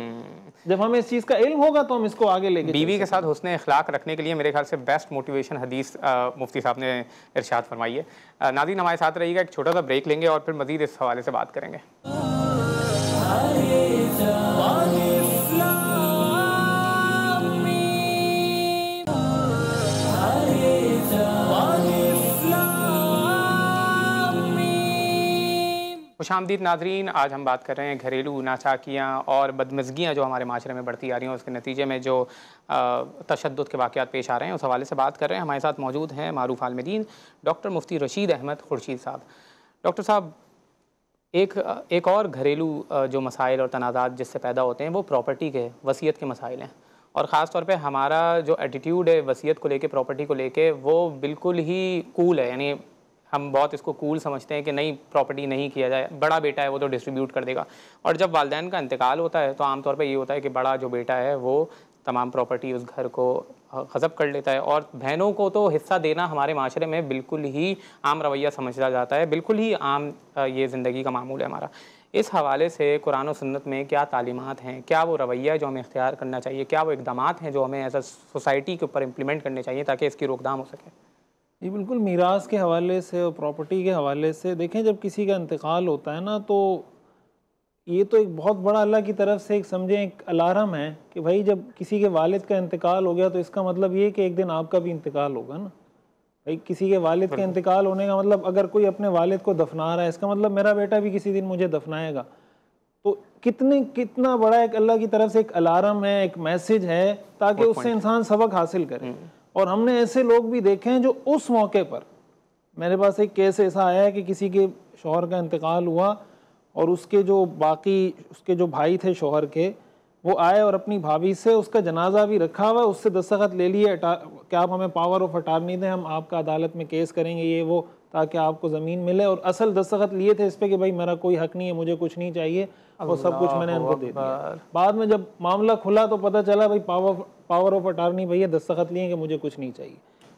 جب ہمیں اس چیز کا علم ہوگا تو ہم اس کو آگے لے کے بیوی کے ساتھ حسن اخلاق رکھنے کے لیے میرے خیال سے بیسٹ موٹیویشن حدیث مفتی صاحب نے ارشاد فرمائی ہے۔ ناظرین ہمارے ساتھ رہیے گا، ایک چھوٹا سا بریک لیں گے اور پھر مزید اس حوالے سے بات کریں گے۔ خوش آمدید ناظرین، آج ہم بات کر رہے ہیں گھریلو ناچاکیاں اور بدمزگیاں جو ہمارے معاشرے میں بڑھتی آ رہی ہیں، اس کے نتیجے میں جو تشدد کے واقعات پیش آ رہے ہیں، اس حوالے سے بات کر رہے ہیں۔ ہمارے ساتھ موجود ہیں معروف عالم دین ڈاکٹر مفتی رشید احمد خورشید صاحب۔ ڈاکٹر صاحب، ایک اور گھریلو جو مسائل اور تنازعات جس سے پیدا ہوتے ہیں وہ پراپرٹی کے، وصیت کے مسائل ہیں، اور خاص طور پہ ہمارا جو ایٹیٹیوڈ ہے وصیت کو لے کے، پراپرٹی کو لے کے، وہ بالکل ہی کول ہے، یعنی ہم بہت اس کو کول سمجھتے ہیں کہ نہیں پراپرٹی نہیں کیا جائے، بڑا بیٹا ہے وہ تو ڈسٹریبیوٹ کر دے گا۔ اور جب والدین کا انتقال ہوتا ہے تو عام طور پہ یہ ہوتا ہے کہ بڑا جو بیٹا ہے وہ تمام پراپرٹی اس گھر کو غصب کر لیتا ہے، اور بہنوں کو تو حصہ دینا ہمارے معاشرے میں بالکل ہی عام رویہ سمجھا جاتا ہے، بالکل ہی عام یہ زندگی کا معمول ہے ہمارا۔ اس حوالے سے قرآن و سنت میں کیا تعلیمات ہیں؟ کیا وہ رویہ جو ہمیں اختیار کرنا چاہیے؟ کیا وہ اقدامات ہیں جو ہمیں ایز اے سوسائٹی کے اوپر امپلیمنٹ کرنے چاہیے تاکہ اس کی روک تھام ہو سکے؟ جی بالکل، میراث کے حوالے سے اور پراپرٹی کے حوالے سے دیکھیں، جب کسی کا انتقال ہوتا ہے نا تو یہ تو ایک بہت بڑا اللہ کی طرف سے ایک سمجھیں ایک الارم ہے کہ بھائی جب کسی کے والد کا انتقال ہو گیا تو اس کا مطلب یہ کہ ایک دن آپ کا بھی انتقال ہوگا نا۔ بھائی کسی کے والد کے انتقال ہونے کا مطلب، اگر کوئی اپنے والد کو دفنا رہا ہے، اس کا مطلب میرا بیٹا بھی کسی دن مجھے دفنائے گا۔ تو کتنا بڑا ایک اللہ کی طرف سے ایک الارم ہے، ایک میسج ہے، تاکہ اس سے انسان سبق حاصل کرے۔ اور ہم نے ایسے لوگ بھی دیکھے ہیں جو اس موقع پر، میرے پاس ایک کیس ایسا آیا ہے کہ کسی کے شوہر کا انتقال ہوا اور اس کے جو باقی اس کے جو بھائی تھے شوہر کے، وہ آئے اور اپنی بھابھی سے اس کا جنازہ بھی رکھا ہوا ہے، اس سے دستخط لے لیے کہ آپ ہمیں پاور آف اٹارنی دیں، ہم آپ کا عدالت میں کیس کریں گے یہ وہ، تاکہ آپ کو زمین ملے، اور اصل دستخط لیے تھے اس پہ کہ بھائی میرا کوئی حق نہیں ہے، مجھے کچھ نہیں چاہیے، وہ سب کچھ میں نے ان کو دے دیا۔ بعد میں جب معاملہ کھلا تو پتہ چلا بھائی پاور آف اٹارنی بھائی دستخط لیے کہ مجھے کچھ نہیں چاہیے،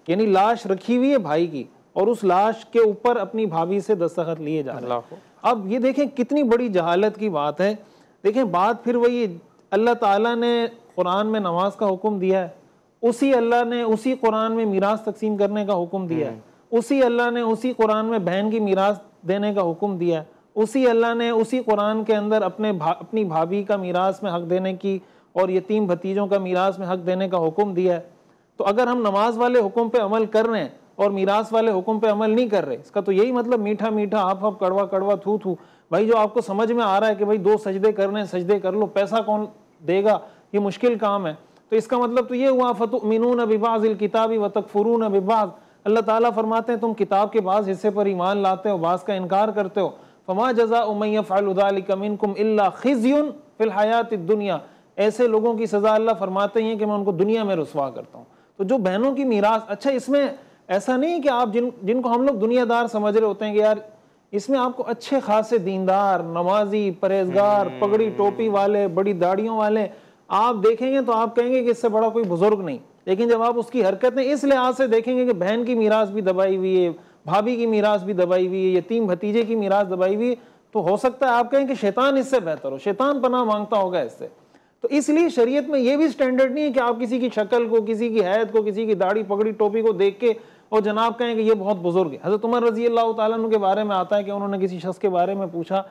یعنی لاش رکھی ہوئی ہے بھائی کی اور اس لاش کے اوپر اپنی بھابھی سے دستخط لیے جا رہے ہیں۔ اب یہ دیکھیں کتنی بڑی جہالت کی بات ہے۔ دیکھیں بات پھر وہی، اللہ تعالیٰ نے قرآن میں نماز کا حکم دیا ہے، اسی اللہ نے اسی قرآن میں میراث تقسیم کرنے کا حکم دیا ہے، اسی اللہ نے اسی قرآن میں بہن کی میراث دینے کا حکم دیا ہے، اسی اللہ نے اسی قرآن کے اندر اپنی بھابھی کا میراث میں حق دینے کی اور یتیم بھتیجوں کا میراث میں حق دینے کا حکم دیا ہے۔ تو اگر ہم نماز والے حکم پہ عمل کر رہے ہیں اور میراث والے حکم پہ عمل نہیں کر رہے، اس کا تو یہی مطلب میٹھا میٹھا آپ کڑوا کڑوا تھو تھو، بھائی جو آپ کو سمجھ میں آ رہا ہے کہ بھائی 2 سجدے کرنے، سجدے کر لو، پیسہ کون دے گا، یہ مشکل کام ہے، تو اس کا مطلب تو یہ ہوا فَتُؤْمِنُونَ بِبَعْضِ الْكِتَابِ وَتَكْفُرُونَ بِبَعْضٍ۔ اللہ تعالیٰ فرماتے ہیں تم کتاب کے بعض حصے پر ایمان لاتے ہو، بعض کا انکار کرتے ہو۔ فَمَا جَزَاءُ مَن يَفْعَلُ ذَلِكَ مِنكُمْ إِلَّا خِزْيٌ فِي الْحَيَاةِ الدُّنْيَا۔ ایسے لوگوں کی سزا اللہ فرماتے ہیں کہ میں ان کو دنیا میں رسوا کرتا ہوں۔ تو جو بہنوں کی میراث، اچھا اس میں ایسا نہیں کہ آپ جن کو ہم لوگ دنیا دار سمجھ رہے ہوتے ہیں کہ یار اس میں آپ کو اچھے خاصے دیندار، نمازی، پرہیزگار، پگڑی ٹوپی والے، بڑی داڑھیوں والے آپ دیکھیں گے تو آپ کہیں گے کہ اس سے بڑا کوئی بزرگ نہیں، لیکن جب آپ اس کی حرکتیں اس لحاظ سے دیکھیں گے کہ بہن کی میراث بھی دبائی ہوئی ہے، بھابھی کی میراث بھی دبائی ہوئی ہے، یتیم بھتیجے کی میراث دبائی ہوئی ہے، تو ہو سکتا ہے آپ کہیں کہ شیطان اس سے بہتر ہو، شیطان پناہ مانگتا ہوگا اس سے۔ تو اس لیے شریعت میں یہ بھی سٹینڈرڈ نہیں ہے کہ آپ کسی کی شکل کو، کسی کی حیت کو، کسی کی داڑھی پگڑی ٹوپی کو دیکھ کے اور جناب کہیں کہ یہ بہت بزرگ ہے۔ حضرت عمر رضی اللہ تعالیٰ عنہ کے بارے میں آتا ہے کہ انہوں نے کسی شخص کے بارے میں پوچھا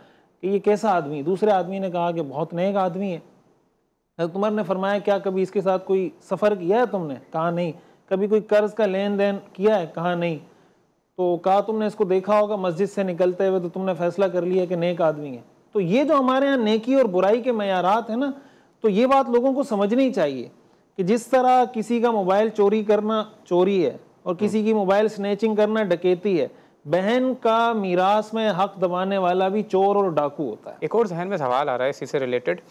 کہ یہ کیسا آدمی، دوسرے آدمی نے کہا کہ بہت نیک آدمی ہے۔ حضرت عمر نے فرمایا کیا کبھی اس کے ساتھ کوئی سفر کیا ہے تم نے؟ کہا نہیں۔ کبھی کوئی قرض کا لین دین کیا ہے؟ کہا نہیں۔ تو کہا تم نے اس کو دیکھا ہوگا مسجد سے نکلتے ہوئے تو تم نے فیصلہ کر لیا کہ نیک آدمی ہے۔ تو یہ جو ہمارے ہاں نیکی اور برائی کے معیارات ہیں نا، تو یہ بات لوگوں کو سمجھنی چاہیے کہ جس طرح کسی کا موبائل چوری کرنا چوری ہے اور کسی کی موبائل سنیچنگ کرنا ڈکیتی ہے، بہن کا میراث میں حق دبانے والا بھی چور اور ڈاکو ہوتا ہے۔ ایک اور ذہن میں سوال آ رہا ہے اسی سے ریلیٹڈ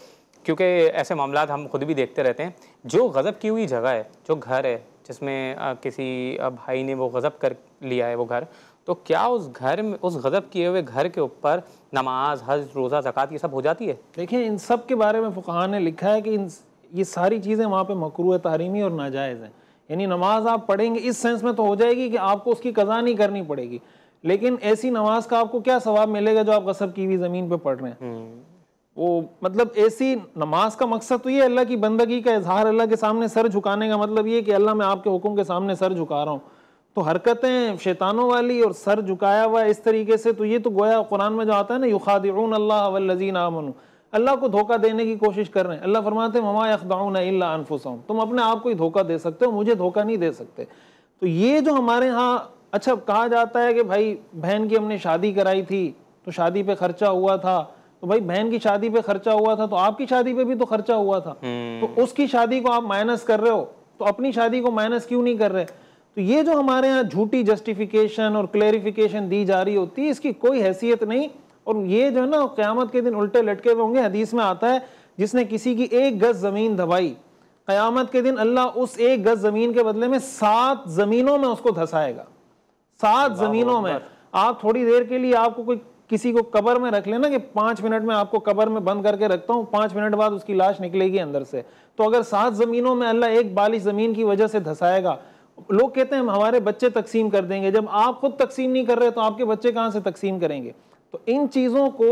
کیونکہ ایسے معاملات ہم خود بھی دیکھتے رہتے ہیں. جو غضب کی ہوئی جگہ ہے, جو گھر ہے جس میں کسی بھائی نے وہ غضب کر لیا ہے وہ گھر, تو کیا اس گھر میں اس غضب کیے ہوئے گھر کے اوپر نماز, حج, روزہ, زکوٰۃ یہ سب ہو جاتی ہے؟ دیکھیں ان سب کے بارے میں فقہاء نے لکھا ہے کہ یہ ساری چیزیں وہاں پہ مکروہ تحریمی اور ناجائز ہیں. یعنی نماز آپ پڑھیں گے اس سینس میں تو ہو جائے گی کہ آپ کو اس کی قضا نہیں کرنی پڑے گی, لیکن ایسی نماز کا آپ کو کیا ثواب ملے گا جو آپ غصب کی ہوئی زمین پہ پڑھ رہے ہیں؟ وہ مطلب ایسی نماز کا مقصد تو یہ اللہ کی بندگی کا اظہار, اللہ کے سامنے سر جھکانے کا مطلب یہ کہ اللہ میں آپ کے حکم کے سامنے سر جھکا رہا ہوں. تو حرکتیں شیطانوں والی اور سر جھکایا ہوا اس طریقے سے, تو یہ تو گویا قرآن میں جو آتا ہے نا, یخادعون اللہ والذین آمنوا, اللہ کو دھوکہ دینے کی کوشش کر رہے ہیں. اللہ فرماتے ہیں وما یخدعون الا انفسهم, تم اپنے آپ کو ہی دھوکہ دے سکتے ہو, مجھے دھوکہ نہیں دے سکتے. تو یہ جو ہمارے ہاں اچھا کہا جاتا ہے کہ بھائی بہن کی ہم نے شادی کرائی تھی تو شادی پہ خرچہ ہوا تھا, تو بھائی بہن کی شادی پہ خرچہ ہوا تھا تو آپ کی شادی پہ بھی تو خرچہ ہوا تھا, تو اس کی شادی کو آپ مائنس کر رہے ہو تو اپنی شادی کو مائنس کیوں نہیں کر رہے؟ تو یہ جو ہمارے ہاں جھوٹی جسٹیفیکیشن اور کلیریفیکیشن دی جا رہی ہوتی ہے, اس کی کوئی حیثیت نہیں. اور یہ جو ہے نا قیامت کے دن الٹے لٹکے ہوئے ہوں گے. حدیث میں آتا ہے جس نے کسی کی 1 گز زمین دبائی, قیامت کے دن اللہ اس 1 گز زمین کے بدلے میں 7 زمینوں میں اس کو دھسائے گا. 7 زمینوں میں. آپ تھوڑی دیر کے لیے آپ کو کوئی کسی کو قبر میں رکھ لینا کہ 5 منٹ میں آپ کو قبر میں بند کر کے رکھتا ہوں, 5 منٹ بعد اس کی لاش نکلے گی اندر سے, تو اگر 7 زمینوں میں اللہ ایک بالش زمین کی وجہ سے دھسائے گا. لوگ کہتے ہیں ہمارے بچے تقسیم کر دیں گے, جب آپ خود تقسیم نہیں کر رہے تو آپ کے بچے کہاں سے تقسیم کریں گے؟ تو ان چیزوں کو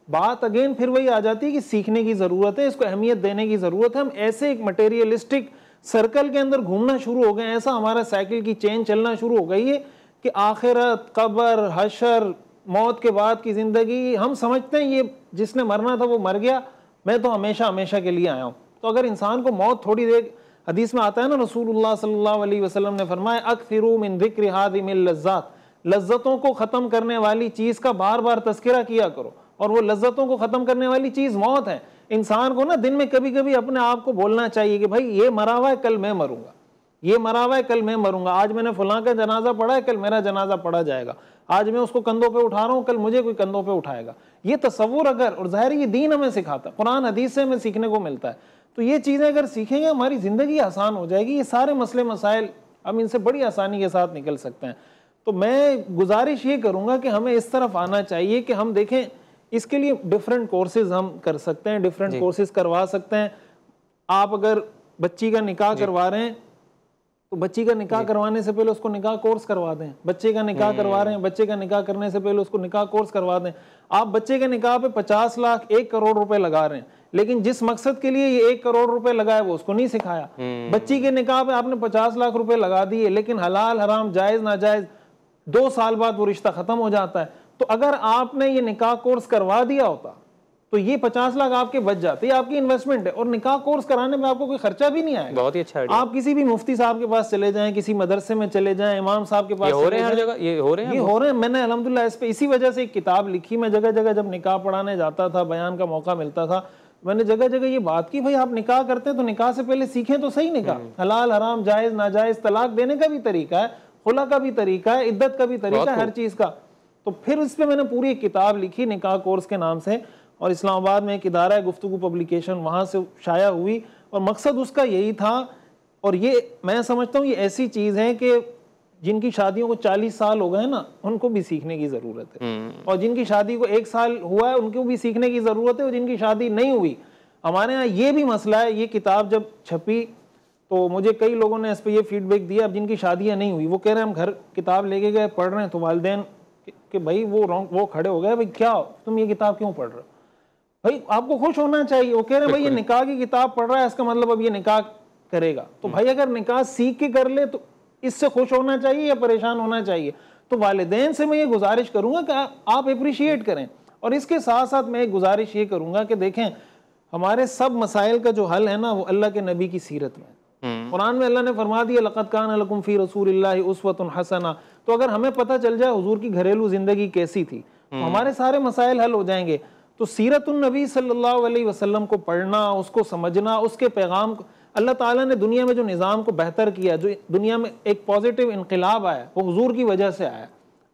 بات اگین پھر وہی آ جاتی ہے کہ سیکھنے کی ضرورت ہے, اس کو اہمیت دینے کی ضرورت ہے. ہم ایسے ایک مٹیریلسٹک سرکل کے اندر گھومنا شروع ہو گئے, ایسا ہمارا سائیکل کی چین چلنا شروع ہو گئی ہے کہ آخرت, قبر, حشر, موت کے بعد کی زندگی, ہم سمجھتے ہیں یہ جس نے مرنا تھا وہ مر گیا, میں تو ہمیشہ ہمیشہ کے لیے آیا ہوں. تو اگر انسان کو موت تھوڑی دیر, حدیث میں آتا ہے نا رسول اللہ صلی اللہ علیہ وسلم نے فرمایا اکثروا من ذکر ہادم اللذات, لذتوں کو ختم کرنے والی چیز کا بار بار تذکرہ کیا کرو, اور وہ لذتوں کو ختم کرنے والی چیز موت ہے. انسان کو نا دن میں کبھی کبھی اپنے آپ کو بولنا چاہیے کہ بھائی یہ مرا ہوا ہے, کل میں مروں گا, یہ مرا ہوا ہے, کل میں مروں گا. آج میں نے فلاں کا جنازہ پڑھا ہے, کل میرا جنازہ پڑھا جائے گا. آج میں اس کو کندھوں پہ اٹھا رہا ہوں, کل مجھے کوئی کندھوں پہ اٹھائے گا. یہ تصور اگر, اور ظاہر یہ دین ہمیں سکھاتا ہے, قرآن حدیث سے ہمیں سیکھنے کو ملتا ہے, تو یہ چیزیں اگر سیکھیں گے ہماری زندگی آسان ہو جائے گی. یہ سارے مسئلے مسائل ہم ان سے بڑی آسانی کے ساتھ نکل سکتے ہیں. تو میں گزارش یہ کروں گا کہ ہمیں اس طرف آنا چاہیے کہ ہم دیکھیں اس کے لیے ڈیفرنٹ کورسز ہم کر سکتے ہیں, ڈیفرنٹ کورسز کروا سکتے ہیں. آپ اگر بچی کا نکاح کروا رہے ہیں تو بچی کا نکاح کروانے سے پہلے اس کو نکاح کورس کروا دیں. بچے کا نکاح کروا رہے ہیں, بچے کا نکاح کرنے سے پہلے اس کو نکاح کورس کروا دیں. آپ بچے کے نکاح پہ 50 لاکھ 1 کروڑ روپے لگا رہے ہیں, لیکن جس مقصد کے لیے یہ 1 کروڑ روپے لگائے وہ اس کو نہیں سکھایا. بچی کے نکاح پہ آپ نے 50 لاکھ روپے لگا دیے, لیکن حلال حرام جائز ناجائز 2 سال بعد وہ رشتہ ختم ہو جاتا ہے. تو اگر آپ نے یہ نکاح کورس کروا دیا ہوتا تو یہ 50 لاکھ آپ کے بچ جاتے. یہ آپ کی انویسٹمنٹ ہے, اور نکاح کورس کرانے میں آپ کو کوئی خرچہ بھی نہیں آئے گا. بہت ہی اچھا. آپ کسی بھی مفتی صاحب کے پاس چلے جائیں, کسی مدرسے میں چلے جائیں, امام صاحب کے پاس ہو رہے ہیں ہر جگہ, یہ ہو رہے ہیں. میں نے الحمدللہ اس پہ اسی وجہ سے ایک کتاب لکھی. میں جگہ جگہ جب نکاح پڑھانے جاتا تھا, بیان کا موقع ملتا تھا, میں نے جگہ جگہ یہ بات کی, بھائی آپ نکاح کرتے ہیں تو نکاح سے پہلے سیکھیں تو صحیح نکاح, حلال حرام جائز ناجائز, طلاق دینے کا بھی طریقہ ہے, خلا کا بھی طریقہ ہے, عدت کا بھی طریقہ ہے, ہر چیز کا. تو پھر اس پہ میں نے پوری ایک کتاب لکھی نکاح کورس کے نام سے, اور اسلام آباد میں ایک ادارہ ہے گفتگو پبلیکیشن, وہاں سے شائع ہوئی, اور مقصد اس کا یہی تھا. اور یہ میں سمجھتا ہوں یہ ایسی چیز ہے کہ جن کی شادیوں کو 40 سال ہو گئے نا, ان کو بھی سیکھنے کی ضرورت ہے, اور جن کی شادی کو 1 سال ہوا ہے ان کو بھی سیکھنے کی ضرورت ہے, اور جن کی شادی نہیں ہوئی. ہمارے ہاں یہ بھی مسئلہ ہے. یہ کتاب جب چھپی تو مجھے کئی لوگوں نے اس پہ یہ فیڈ بیک دیا, اب جن کی شادیاں نہیں ہوئی وہ کہہ رہے ہیں ہم گھر کتاب لے کے گئے, پڑھ رہے ہیں, تو والدین کہ بھائی وہ کھڑے ہو گئے, بھائی کیا تم یہ کتاب کیوں پڑھ رہے ہو؟ بھائی آپ کو خوش ہونا چاہیے. وہ کہہ رہے ہیں بھائی یہ نکاح کی کتاب پڑھ رہا ہے, اس کا مطلب اب یہ نکاح کرے گا. تو بھائی اگر نکاح سیکھ کے کر لے تو اس سے خوش ہونا چاہیے یا پریشان ہونا چاہیے؟ تو والدین سے میں یہ گزارش کروں گا کہ آپ اپریشیٹ کریں. اور اس کے ساتھ ساتھ میں ایک گزارش یہ کروں گا کہ دیکھیں ہمارے سب مسائل کا جو حل ہے نا, وہ اللہ کے نبی کی سیرت میں. قرآن میں اللہ نے فرما دیا لقد کان لکم فی رسول اللہ اسوۃ حسنہ. تو اگر ہمیں پتہ چل جائے حضور کی گھریلو زندگی کیسی تھی تو ہمارے سارے مسائل حل ہو جائیں گے. تو سیرت النبی صلی اللہ علیہ وسلم کو پڑھنا, اس کو سمجھنا, اس کے پیغام کو, اللہ تعالیٰ نے دنیا میں جو نظام کو بہتر کیا, جو دنیا میں ایک پازیٹیو انقلاب آیا, وہ حضور کی وجہ سے آیا.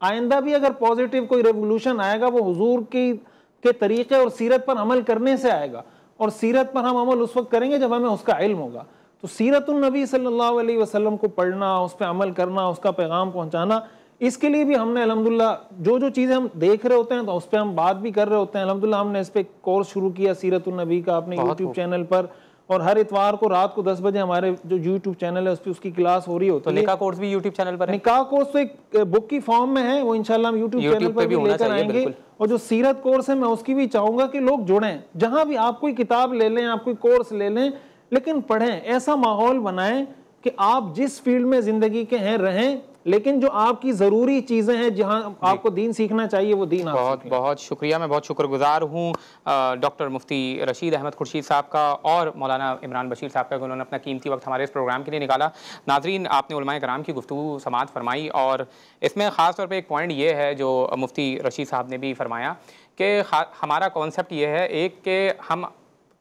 آئندہ بھی اگر پازیٹیو کوئی ریولوشن آئے گا وہ حضور کے طریقے اور سیرت پر عمل کرنے سے آئے گا. اور سیرت پر ہم عمل اس وقت کریں گے جب ہمیں اس کا علم ہوگا. تو سیرت النبی صلی اللہ علیہ وسلم کو پڑھنا، اس پہ عمل کرنا، اس کا پیغام پہنچانا، اس کے لیے بھی ہم نے الحمدللہ جو چیزیں ہم دیکھ رہے ہوتے ہیں تو اس پہ ہم بات بھی کر رہے ہوتے ہیں. الحمدللہ ہم نے اس پہ کورس شروع کیا سیرت النبی کا اپنے یوٹیوب چینل پر، اور ہر اتوار کو رات کو 10 بجے ہمارے جو یوٹیوب چینل ہے اس پہ اس کی کلاس ہو رہی ہوتی ہے. تو نکاح کورس بھی یوٹیوب چینل پر ہے؟ نکاح کورس تو ایک بک کی فارم میں ہے، وہ انشاءاللہ ہم یوٹیوب چینل پر بھی لے کر آئیں گے. اور جو سیرت کورس ہے میں اس کی بھی چاہوں گا کہ لوگ جڑیں، جہاں بھی آپ کوئی کتاب لے لیں، آپ کوئی کورس لے لیں، لیکن پڑھیں، ایسا ماحول بنائیں کہ آپ جس فیلڈ میں زندگی کے ہیں رہیں، لیکن جو آپ کی ضروری چیزیں ہیں جہاں آپ کو دین سیکھنا چاہیے وہ دین آپ بہت بہت شکریہ. میں بہت شکر گزار ہوں ڈاکٹر مفتی رشید احمد خورشید صاحب کا اور مولانا عمران بشیر صاحب کا کہ انہوں نے اپنا قیمتی وقت ہمارے اس پروگرام کے لیے نکالا. ناظرین، آپ نے علماء کرام کی گفتگو سماعت فرمائی، اور اس میں خاص طور پہ ایک پوائنٹ یہ ہے جو مفتی رشید صاحب نے بھی فرمایا کہ ہمارا کانسیپٹ یہ ہے ایک کہ ہم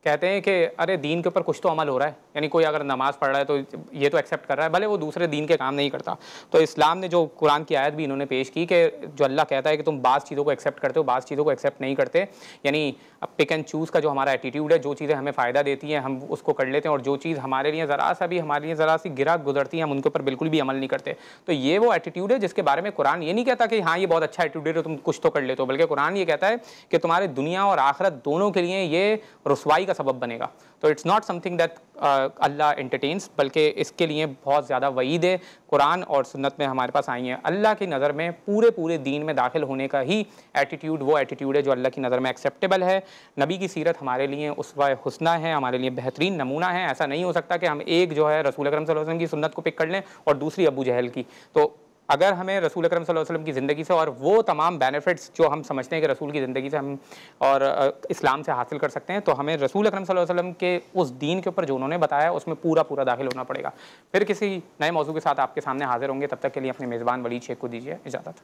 کہتے ہیں کہ ارے دین کے اوپر کچھ تو عمل ہو رہا ہے، یعنی کوئی اگر نماز پڑھ رہا ہے تو یہ تو ایکسیپٹ کر رہا ہے، بھلے وہ دوسرے دین کے کام نہیں کرتا. تو اسلام نے جو قرآن کی آیت بھی انہوں نے پیش کی کہ جو اللہ کہتا ہے کہ تم بعض چیزوں کو ایکسیپٹ کرتے ہو، بعض چیزوں کو ایکسیپٹ نہیں کرتے، یعنی پک اینڈ چوز کا جو ہمارا ایٹیٹیوڈ ہے، جو چیزیں ہمیں فائدہ دیتی ہیں ہم اس کو کر لیتے ہیں، اور جو چیز ہمارے لیے ذرا سی گرا گزرتی ہے ہم ان کے اوپر بالکل بھی عمل نہیں کرتے. تو یہ وہ ایٹیٹیوڈ ہے جس کے بارے میں قرآن یہ نہیں کہتا کہ ہاں یہ بہت اچھا ایٹیٹیوڈ ہے تم کچھ تو کر لیتے ہو، بلکہ قرآن یہ کہتا ہے کہ تمہارے دنیا اور آخرت دونوں کے لیے یہ رسوائی کا سبب بنے گا. تو it's not something that اللہ انٹرٹینس، بلکہ اس کے لیے بہت زیادہ وعید ہے قرآن اور سنت میں ہمارے پاس آئی ہیں. اللہ کی نظر میں پورے دین میں داخل ہونے کا ہی ایٹیٹیوڈ وہ ایٹیٹیوڈ ہے جو اللہ کی نظر میں ایکسیپٹیبل ہے. نبی کی سیرت ہمارے لیے اسوہ حسنہ ہے، ہمارے لیے بہترین نمونہ ہے. ایسا نہیں ہو سکتا کہ ہم ایک جو ہے رسول اکرم صلی اللہ علیہ وسلم کی سنت کو پک کر لیں اور دوسری ابو جہل کی. تو اگر ہمیں رسول اکرم صلی اللہ علیہ وسلم کی زندگی سے اور وہ تمام بینیفٹس جو ہم سمجھتے ہیں کہ رسول کی زندگی سے ہم اور اسلام سے حاصل کر سکتے ہیں، تو ہمیں رسول اکرم صلی اللہ علیہ وسلم کے اس دین کے اوپر جو انہوں نے بتایا اس میں پورا داخل ہونا پڑے گا. پھر کسی نئے موضوع کے ساتھ آپ کے سامنے حاضر ہوں گے، تب تک کے لیے اپنے میزبان ولید شیخ کو دیجیے اجازت.